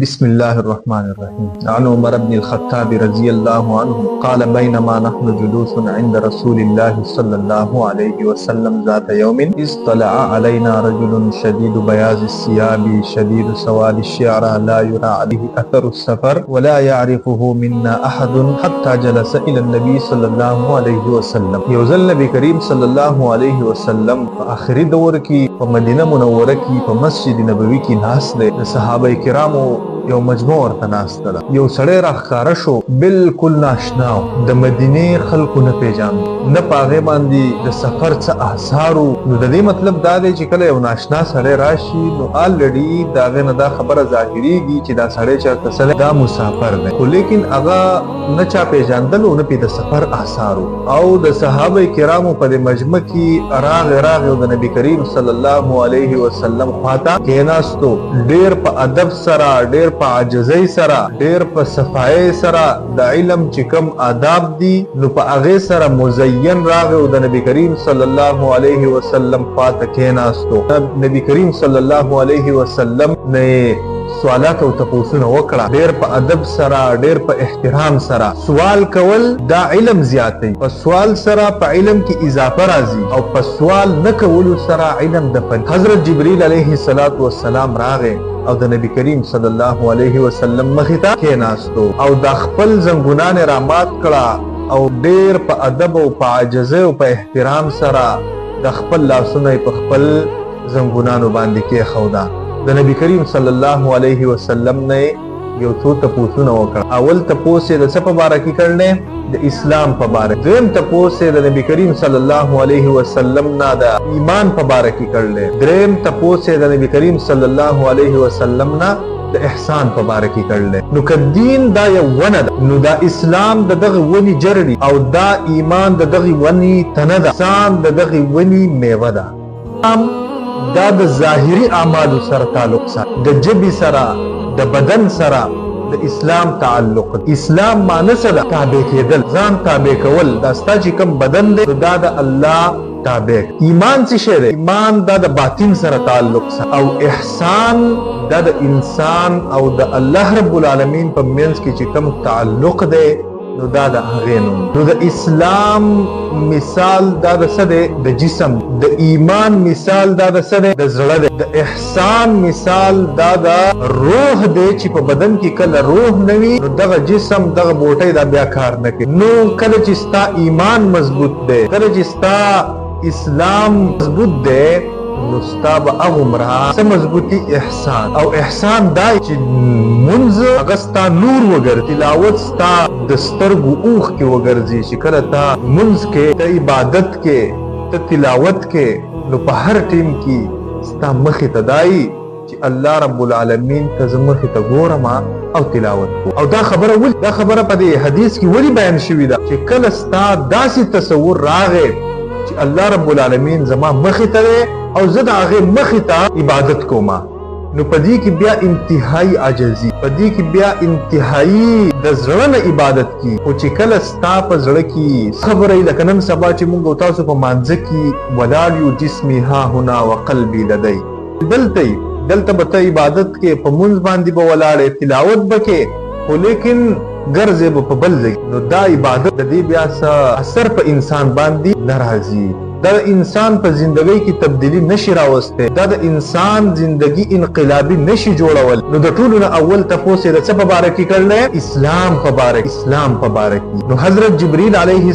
बिस्मिल्लाहिर्रहमानिर्रहीम। अन उमर इब्न अल-खत्ताब रज़ियल्लाहु अन्हु क़ाल बैनमा नहनु जुलूसन इंद रसूलिल्लाहि सल्लल्लाहु अलैहि वसल्लम ज़ात यौमिन इज़ तलअ अलैना रजुलुन शदीदु बयाज़ि सियाबि शदीदु सवादि शि'रा ला युरा अलैहि अथरु सफ़र व ला यअरिफुहु मिन्ना अहदुन हत्ता जलस इला नबी सल्लल्लाहु अलैहि वसल्लम। यौज़ल नबी करीम सल्लल्लाहु अलैहि वसल्लम आखिरी दौर की मदीना मुनव्वरा की मस्जिद नबवी की नास दे सहाबा किरामो یو مجموع ورته ناسته ده. یو سړی راښکاره شو بالکل ناشنا و، د مدینې خلکو نه پیژاند، نه په هغې باندې د سفر څه آثارو. نو د دې مطلب دا دی چې کله یو ناشنا سړی راشي نو آلریډي د هغې نه دا خبره ظاهریږي چې دا سړی چېرته سړی دا مسافر دی، خو لیکن هغه نه چا پیژندل او نه پې د سفر آثارو. او د صحابه کرامو په دې مجمع کې راغی او د نبي کریم صلی الله علیه وسلم خواته کېناستو. ډېر په ادب سره، ډېر په عاجزۍ سره، ډېر په صفایۍ سره د علم چې کوم آداب دي نو په هغې سره مزین راغی او د نبی کریم صلی الله علیه وسلم خواته کېناستو. نبی کریم صلی الله علیه وسلم نه سوالات او تپوسونه وکړه، ډېر په ادب سره، ډېر په احترام سره. سوال کول دا علم زیاتوي، په سوال سره په علم کې اضافه راځي او په سوال نه کولو سره علم دفن. حضرت جبرئیل علیه السلام راغی او د نبی کریم صلی الله علیه وسلم مخې ته کېناستو او د خپل زنګونان را مات کړه او ډېر په ادب او په عاجزۍ او په احترام سره د خپل لاسونه په خپل زنګونانو باندې کېښوده. د نبی کریم صلی الله علیه وسلم نه یو څو تپوسونه وکړه. اول تپوس یې د څه په باره کې کړلی؟ د اسلام په باره. دویم تپوس یې د نبی کریم صلی الله علیه وسلم نه د ایمان په باره کې کړلی. دریم تپوس یې د نبی کریم صلی الله علیه وسلم نه د احسان په باره کې کړلی. نو که دین دا یو ونه ده نو دا اسلام د دغه ونې جړ دي او دا ایمان د دغه ونې تنه ده، احسان د دغه ونې میوه ده. دا د ظاهري اعمالو سره تعلق سره، د ژبې سره، د بدن سره د اسلام تعلق. اسلام معنی څه ده؟ تابع کېدل، ځان تابع کول. دا ستا چې کوم بدن دی دا د الله تابع. ایمان څه شی دی؟ ایمان دا د باطن سره تعلق سره، او احسان دا د انسان او د الله رب العالمین په منځ کې چې کوم تعلق دی نو دا د هغې نوم. نو د اسلام مثال دا د څه دی؟ د جسم. د ایمان مثال دا د څه دی؟ د زړه دی. د احسان مثال دا د روح دی چې په بدن کې کله روح نه وي نو دغه جسم دغه بوټی دا بیا کار نه کوي. نو کله چې ستا ایمان مضبوط دی، کله چې ستا اسلام مضبوط دی نو ستا به هغومره څه مضبوطي؟ احسان. او احسان دا چې منځ هغه ستا نور وګرځي، تلاوت ستا د سترګو اوښ کې وګرځي چې کله تا منځ کې، ته عبادت کې، ته تلاوت کې، نو په هر ټیم کې ستا مخې ته دایي چې الله رب العالمین ته زه مخې ته ګورم او تلاوت کوم. او دا خبره ولې؟ دا خبره په دې حدیث کې ولې بیان شوې ده چې کله ستا داسې تصور راغی چې الله رب العالمین زما مخې ته دی او زه د هغې مخې ته عبادت کوم، نو په دې کې بیا انتهایی عاجزي، په دې کې بیا انتهایی د زړه نه عبادت کی. خو چې کله ستا په زړه کې خبره یې لکه نن سبا چې موږ او تاسو په مانځه کې ولاړ یو، جسمي ها هنا و قلبي لدی، دلته به ته عبادت کې په مونځ باندې به ولاړې، تلاوت به کې، خو لیکن ګرځې به په بل ځای. نو دا عبادت د دې بیا څه اثر په انسان باندې نه راځي. دا د انسان په زندګۍ کې تبدیلی نشي راوستی، دا د انسان زندگی انقلابی نشي جوړول. نو د ټولو نه اول تپوس یې د څه په باره کې کړلی؟ اسلام په باره. اسلام په باره کې نو حضرت جبرئیل علیه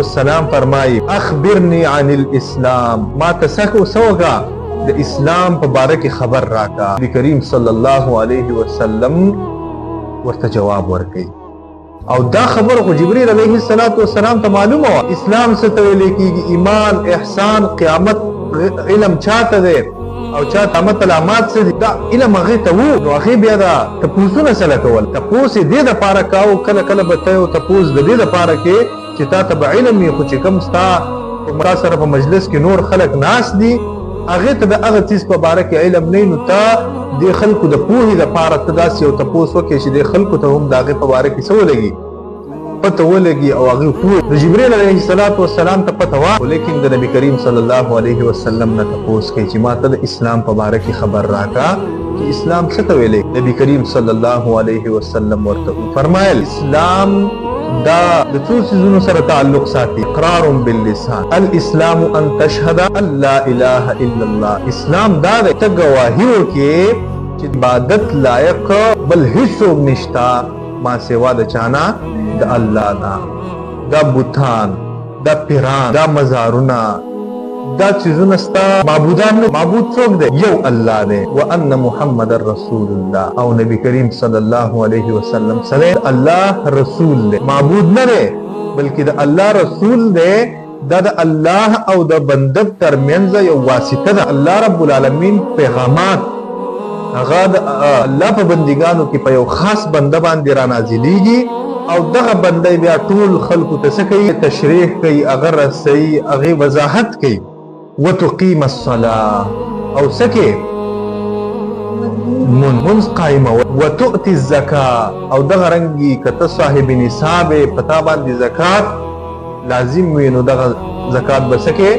السلام فرمایي اخبرني عن الاسلام، ما ته څه وکړه؟ د اسلام په باره کې خبر راکړه. نبی کریم صلی الله علیه وسلم ورته جواب ورکړي. او دا خبر خو جبرئیل علیه السلام ته معلومه وه. اسلام څه ته ویل کېږي؟ ایمان، احسان، قیامت، علم چاته دی او چاته عمل علامات څه دي، دا علم هغې ته وو. نو هغې بیا دا تپوسونه سره کول. تپوس یې دې دپاره کاو، کله کله به ته یو تپوس د دې دپاره کې چې تا ته به علم وي، خو چې کوم ستا سره په مجلس کې نور خلک ناست دي هغې ته د هغه څیز په باره کې علم نه وي، نو ته د خلکو د پوهې دپاره ته داسې یو تپوس وکړې چې د خلکو ته هم د هغې په باره کې څه ولګي؟ پته ولګي او هغه پوه. د جبرئیل علیه السلام ته پته وه، لیکن د نبی کریم صلی الله علیه وسلم نه تپوس کوي چې ما ته د اسلام په باره کې خبر راکړه. چې اسلام څه ته ویلې. نبی کریم صلی الله علیه وسلم ورته فرمایل اسلام دا د څو څیزونو سره تعلق ساتي. اقرار باللسان، الاسلام ان تشهد ان لا اله الا الله. اسلام دا دی ته گواهی وکړې چې عبادت لایق بل هیڅوک نشتا ما سوا د چانا د الله نه. دا بوتان، دا پیران، دا مزارونه، دا چیزونه ستا معبودان نه. معبود څوک دی؟ یو الله دی. وان محمد رسول الله، او نبی کریم صلی الله علیه وسلم سره الله رسول دی، معبود نه دی بلکې د الله رسول دی. دا د الله او د بنده ترمنځ یو واسطه ده. الله رب العالمین پیغامات هغه د الله په بندګانو کې په یو خاص بنده باندې را نازلېږي او دغه بنده بیا ټول خلکو ته څه کوي؟ تشریح کوي، هغه رسوي، هغې وضاحت کوي. وتقیم الصلاة، او څه کوي؟ منځ قایمه. وتؤتي الزکاة، او دغه رنګي که ته صاحب نصاب په تا باندې زکات لازم وي نو دغه زکات به څه کوې؟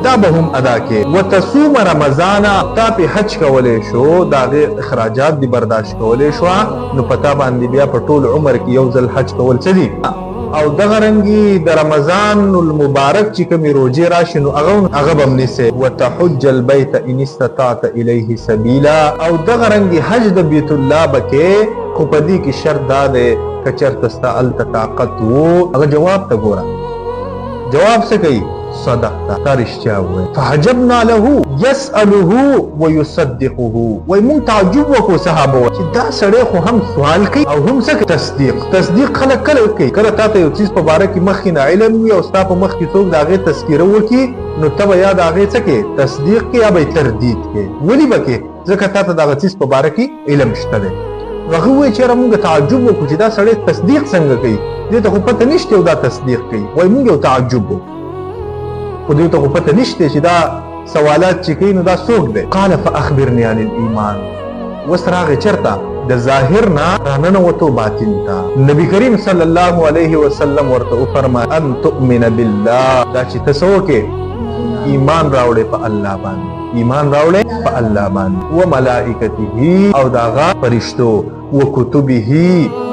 دا به هم ادا کې. وتصوم رمضان، تا په حج کولی شو، د هغې اخراجات دې برداشت کولی شوه نو په تا باندې بیا په ټول عمر کې یو ځل حج کول څه دي. او دغه رنګي د رمضان المبارک چې کومې روجې راشي نو هغه به هم نیسې. وتحج البیت ان استطعت الیه سبیلا، او دغه رنګي حج د بیت الله به کې، خو په دې کې شرط دا دی که چېرته ستا هلته طاقت و. هغه جواب ته ګوره، جواب څه کوي؟ صدقته، تا رښتیا وویل. فعجبنا له یسأله ویصدقه. وایي موږ تعجب وکړو صحابه چې دا سړی خو هم سوال کوي او هم څه کوي؟ تصدیق خلک کله کوي؟ کله تا ته یو څیز په باره کې مخکې نه علم وي او ستا په مخ کې څوک د هغې تذکیره وکړي نو ته به یا د هغې څه کوې؟ تصدیق کوې یا به یې تردید کوې. ولې به کوې؟ ځکه تا ته د هغه څیز په باره کې علم شته دی. هغه ووایي چې یاره موږ تعجب وکړو چې دا سړی تصدیق څنګه کوي؟ دې ته خو پته نشته او دا تصدیق کوي. وایي موږ یو تعجب وکړو، خو دې ته خو پته نشته چې دا سوالات چې کوي نو دا څوک دی. قال فاخبرني عن الايمان. اوس راغی چېرته؟ د ظاهر نه راننوتو باطن ته. نبی کریم صلی الله علیه وسلم ورته وفرمایل ان تؤمن بالله، دا چې ته څه وکړې؟ ایمان راوړې په الله باندې، ایمان راوړې په الله باندې. وملائکته، او د هغه فرشتو. وکتبه،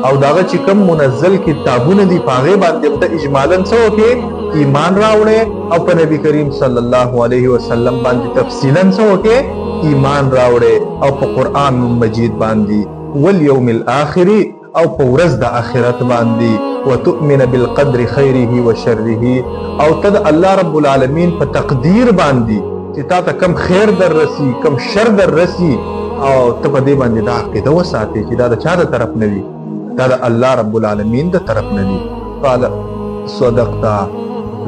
او د هغه چې کوم منزل کتابونه دي په هغې باندې ته اجمالا څه وکړې؟ ایمان راوړې. او په نبی کریم صلی الله علیه وسلم باندې تفصیلا څه وکړې؟ ایمان راوړې. او په قرآن مجید باندې. والیوم الاخر، او په ورځ د آخرت باندې. وتؤمن بالقدر خیره وشره، او ته د الله رب العالمین په تقدیر باندې چې تا ته کم خیر در رسی کم شر در رسی او ته په دې باندې دا عقیده وساتې چې دا د چا د طرف نه وي؟ دا د الله رب العالمین د طرف نه وي. قال صدقتا،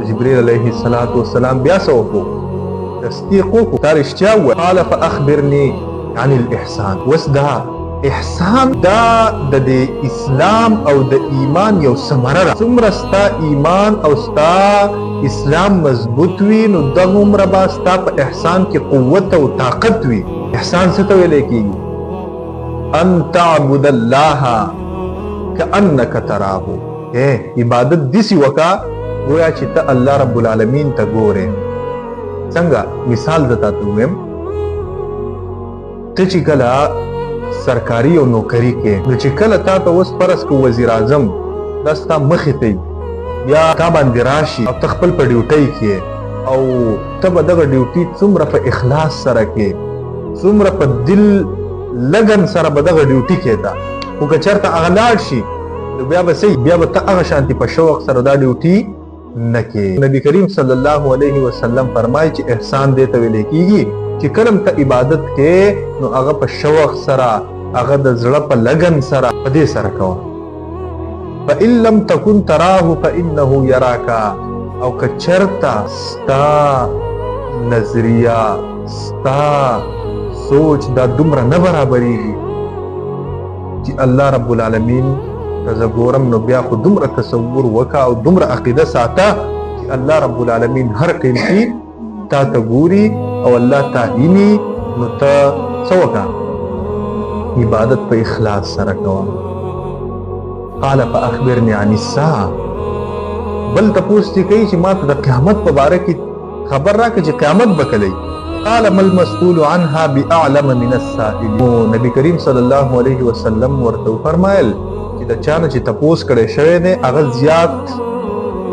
جبريل علیه السلام بیا څه وکړو؟ تصدیق وکړو، تا رښتیا وویل. قال فاخبرني عن الاحسان. وس دا احسان دا د اسلام او د ایمان یو ثمره ده. څومره ستا ایمان او ستا اسلام مضبوط وي نو دغومره به ستا په احسان کې قوت او طاقت وي. احسان څه ته ویلی کېږي؟ ان تعبد الله کأنک تراه. عبادت داسې وکړه گویا چې ته الله رب العالمین ته ګورې. څنګه؟ مثال درته ووایم، ته چې کله سرکاري او نوکري کې نو چې کله تا ته اوس فرض کو وزیر اعظم دا ستا مخې ته یا تا باندې راشي او ته خپل په ډیوټۍ کې او ته به دغه ډیوټي څومره په اخلاص سره کې، څومره په دل لګن سره به دغه ډیوټي کېده، خو که چېرته هغه لاړ شي نو بیا به څه بیا به ته هغه شانتي په شوق سره دا ډیوټي نه کې. نبی کریم صلی الله علیه وسلم فرمایي چې احسان دې ته ویل کېږي چې کله ته عبادت کې نو هغه په شوق سره، هغه د زړه په لګن سره په دې سره کوه. فإن لم تكن تراه فإنه يراك. او که چرته ستا نظریه ستا سوچ دا دومره نه برابرېږي چې الله رب العالمین که زه ګورم نو بیا خو دومره تصور وکړه او دومره عقیده ساته چې الله رب العالمین هر قیمتي تا ته ګوري او الله تا ویني نو ته څه وکړه؟ عبادت په اخلاص سره کوه. قال فاخبرني عن الساعه. بل تپوس دې کوي چې ما ته د قیامت په باره کې خبر راکړه چې قیامت به کله وي. قال ما المسؤول عنها باعلم من السائل. نبی کریم صلی الله علیه وسلم ورته فرمایل چې د چانه چې تپوس کړي شوی دی هغه زیات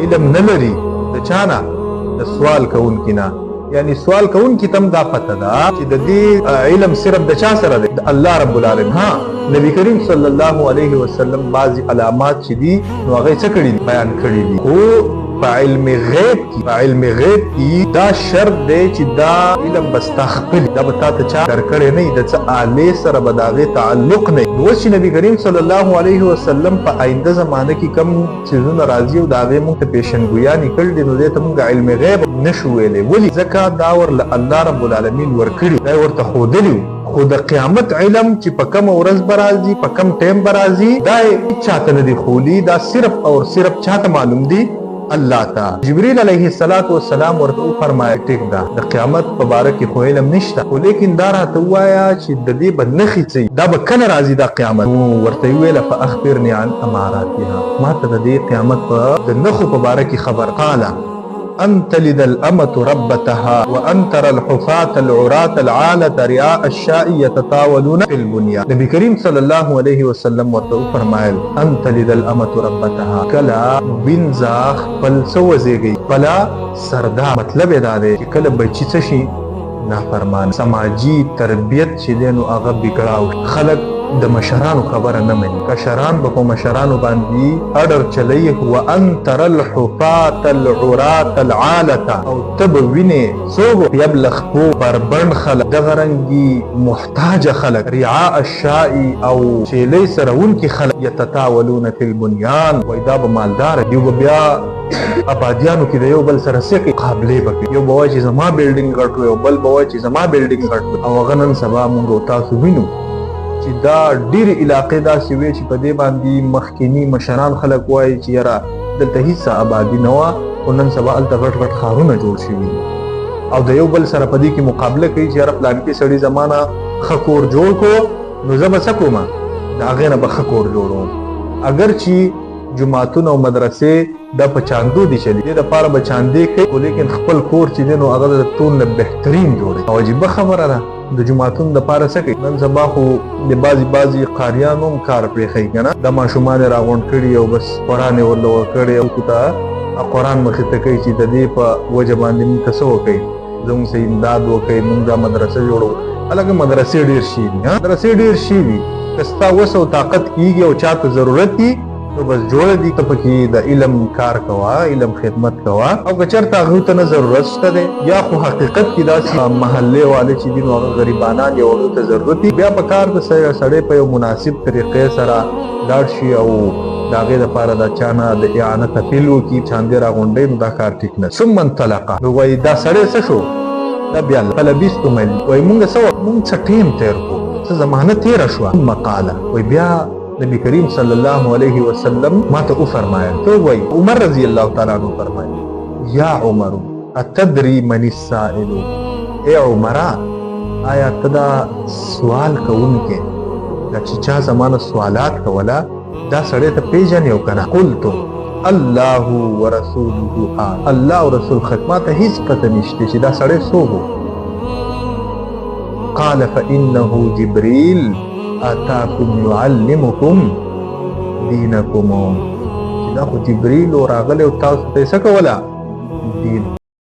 علم نه لري د چانه د سوال کوونکی نه. یعنی سوال کوونکی تم دا پته ده چې د دې علم صرف د چا سره دی؟ د الله رب العالمین. ها نبی کریم صلی الله علیه وسلم بعضی علامات چې دي نو هغه څه کړي بیان کړي دي. او په علم غیب کې دا شرط دی چې دا علم بستا خپل دا به تاسو چا درکړي نه د څه اعلی سره به داغه تعلق نه. دوی نبی کریم صلی الله علیه وسلم په آینده زمانه کې کم چیزونه راځي او داغه موږ ته پیشنګویا نکړل دي نو دې ته موږ علم غیب نشو ویلې. ولی ځکه دا ور الله رب العالمین ورکړي دا ورته خودلی خو د قیامت علم چې په کوم ورځ برازي په کوم ټیم برازي دا چاته نه دی خولی. دا صرف او صرف چاته معلوم دی؟ الله تعالی. جبريل علیه السلام ورته فرمایي ټیک ده د قیامت په باره کې خو علم نشته خو لیکن دا راته وایا چې د دې بدنخي څه دا به کله راځي دا قیامت. ورته ویل فاخبرني عن اماراتها ما ته د دې قیامت په د نخو په باره کې خبر. قال أن تلد الأمة ربتها وأن ترى الحفاة العراة العالة رعاء الشاء يتطاولون في البنيان. نبی کریم صلی الله علیه وسلم ورته فرمایل أن تلد الأمة ربتها کلا بنزا خپل سوځيږي بلا سردا. مطلب دا دی چې کله بچی څه شي نافرمان سماجی تربیت چې دینو هغه بګړاو خلق د مشرانو خبره نه مني. کشران به مشرانو باندې اډر چلی هو ان تر الحفاة العراة العالة او تب وینه سوغ یبلغ پو بربند خلق دغرنگی محتاج خلق رعاء الشاء او چلی سرون کی خلق یتطاولون فی البنیان و ادا بمالدار یو بیا آبادیانو کې د یو بل سره سکه قابلیت بکې. یو بوای چې زما بیلډینګ غټو یو بل بوای چې زما بیلډینګ غټو او غنن سبا موږ تاسو وینو چې دا ډیر علاقې دا سوي چې په دې باندې مخکینی مشران خلک وایي چې یاره دلته هیڅ آبادی نه و او نن سبا الته غټ غټ ښارونه جوړ شوي او د یو بل سره په دې کې مقابله کوي چې یاره پلان کې سړی زمانہ خکور جوړ کو نو زه به څه کوم د هغې نه به خکور جوړوم. اگر چې جماعتونه او مدرسې دا په چاندو دي چلی د لپاره به چاندې کوي لیکن خپل کور چې دی نو هغه د ټول نه بهترین جوړي. او عجیبه خبره ده د جماعتونو لپاره څه کوي نن سبا خو د بعضي قاریانو هم کار پرېښی که نه دا ماشومان راغونډ کړي او بس قرآن یې ورله ورکړی او ته قرآن مخې ته کوي چې د دې په وجه باندې موږ ته څه وکړي زموږ څه امداد وکړي موږ دا مدرسه جوړو. هلکه مدرسې ډېر شي دي مدرسې ډېر شي دي که ستا وس او طاقت کېږي او چاته ضرورت دي نو بس جوړه دي ته پکې د علم کار کوه علم خدمت کوه. او که چېرته هغوی ته نه ضرورت شته دی یا خو حقیقت کې داسې محلې والے چې دي نو هغه غریبانان یا هغوی ته ضرورت دي بیا په کار د سړی په یو مناسب طریقې سره لاړ شي او د هغې دپاره د چا نه د اعانت اپیل وکړي چاندې راغونډوي نو دا کار ټیک نه. ثم انطلقا نو وایي دا سړی څه شو دا بیا فلبثت ملیا وایي مونږ څه ټیم تېر کړو څه زمانه تېره شوه. ثم قال وایي بیا نبی کریم صلی الله علیه وسلم ما ته فرمایل تو وای عمر رضی الله تعالی عنہ فرمایل یا عمر اتدری من السائل اے عمر آیا تدا سوال کوونکې دا چې چا زمانه سوالات کولا دا سړی ته پیژنې او کنه. قلت الله ورسوله الله او رسول خدمت هیڅ پته نشته چې دا سړی څوک و. قال فانه جبريل اتاکم یعلمکم دینکم چې دا خو جبریل راغلی او تاسو ته څه کوله دین